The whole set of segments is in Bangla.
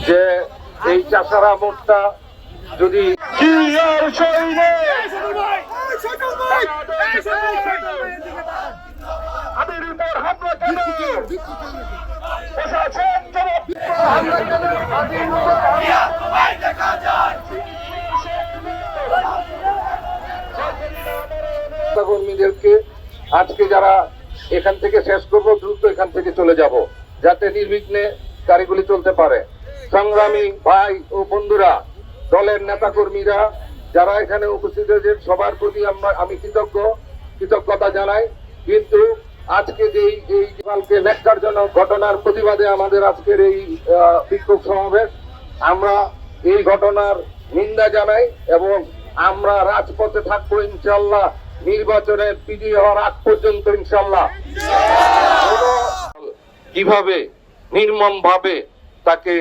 যে এই চাষারা মোড়টা যদি কর্মীদেরকে আজকে যারা এখান থেকে শেষ করব, দ্রুত এখান থেকে চলে যাব, যাতে নির্বিঘ্নে গাড়িগুলি চলতে পারে। সংগ্রামী ভাই ও বন্ধুরা, দলের নেতা কর্মীরা যারা এখানে উপস্থিত হয়েছেন, সবার প্রতি আমি কৃতজ্ঞতা জানাই। কিন্তু আজকে যেই কালকে ন্যাক্কারজনক ঘটনার প্রতিবাদে আমাদের আজকের এই বিক্ষোভ সমাবেশ, আমরা এই ঘটনার নিন্দা জানাই এবং আমরা রাজপথে থাকবো ইনশাল্লাহ, নির্বাচনের বিজয়ী হওয়ার আগ পর্যন্ত ইনশাল্লাহ। কিভাবে নির্মম ভাবে তাকে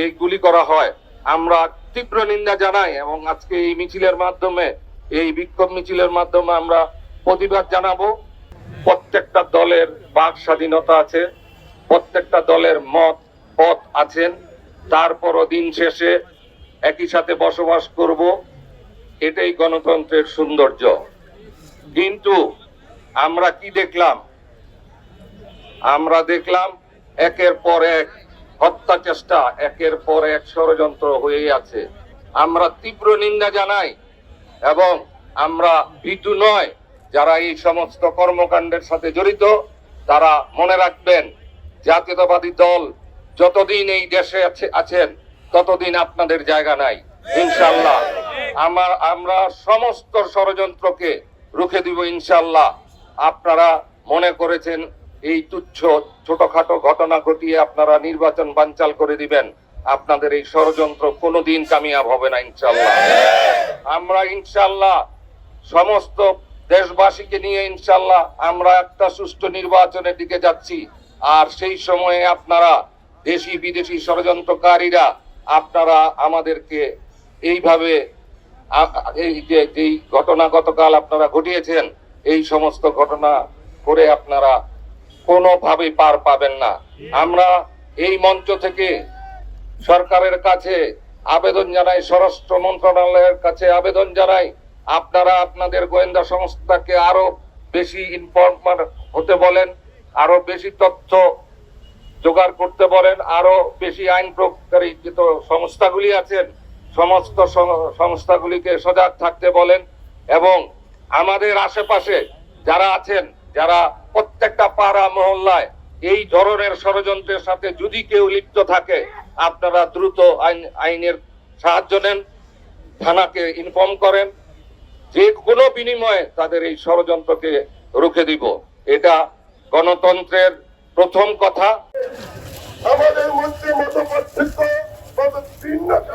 এই গুলি করা হয় আমরা তীব্র নিন্দা জানাই এবং আজকে এই মিছিলের মাধ্যমে, এই বিক্ষোভ মিছিলের মাধ্যমে আমরা প্রতিবাদ জানাবো। প্রত্যেকটা দলের বাক স্বাধীনতা আছে, প্রত্যেকটা দলের মত পথ আছেন, তারপরও দিন শেষে একই সাথে বসবাস করব, এটাই গণতন্ত্রের সৌন্দর্য। কিন্তু আমরা কি দেখলাম? আমরা দেখলাম একের পর এক হত্যা চেষ্টা, একের পর এক ষড়যন্ত্র হয়ে আছে। আমরা তীব্র নিন্দা জানাই এবং আমরা ভীতু নয়। যারা এই সমস্ত কর্মকাণ্ডের সাথে জড়িত তারা মনে রাখবেন, জাতীয়তাবাদী দল যতদিন এই দেশে আছেন ততদিন আপনাদের জায়গা নাই ইনশাল্লাহ। আমরা সমস্ত ষড়যন্ত্রকে রুখে দিব ইনশাল্লাহ। আপনারা মনে করেছেন এই তুচ্ছ ছোটখাটো ঘটনা ঘটিয়ে আপনারা নির্বাচন বানচাল করে দিবেন, আপনাদের এই ষড়যন্ত্র কোনোদিন কামিয়াব হবে না ইনশাল্লাহ। আমরা ইনশাল্লাহ সমস্ত দেশবাসীকে নিয়ে ইনশাল্লাহ আমরা একটা সুষ্ঠু নির্বাচনের দিকে যাচ্ছি। আর সেই সময়ে আপনারা দেশি বিদেশি ষড়যন্ত্রকারীরা আপনারা আমাদেরকে এইভাবে এই যে যেই ঘটনা গতকাল আপনারা ঘটিয়েছেন, এই সমস্ত ঘটনা করে আপনারা কোনোভাবেই পার পাবেন না। আমরা এই মঞ্চ থেকে সরকারের কাছে আবেদন জানাই, স্বরাষ্ট্র মন্ত্রণালয়ের কাছে আবেদন জানাই, আপনারা আপনাদের গোয়েন্দা সংস্থাকে আরো বেশি ইনফরমার হতে বলেন, আরো বেশি তথ্য জোগাড় করতে বলেন, আরো বেশি আইন প্রয়োগকারী যে সংস্থাগুলি আছেন সমস্ত সংস্থাগুলিকে সজাগ থাকতে বলেন এবং আমাদের আশেপাশে যারা আছেন, যারা প্রত্যেকটা পাড়া মহল্লায় এই ধরনের ষড়যন্ত্রের সাথে যদি কেউ লিপ্ত থাকে আপনারা দ্রুত আইনের সাহায্য নেন, থানাকে ইনফর্ম করেন, যে কোনো বিনিময়ে তাদের এই ষড়যন্ত্রকে রুখে দিব। এটা গণতন্ত্রের প্রথম কথা। আমাদের মধ্যে মতপার্থক্য, ভিন্নতা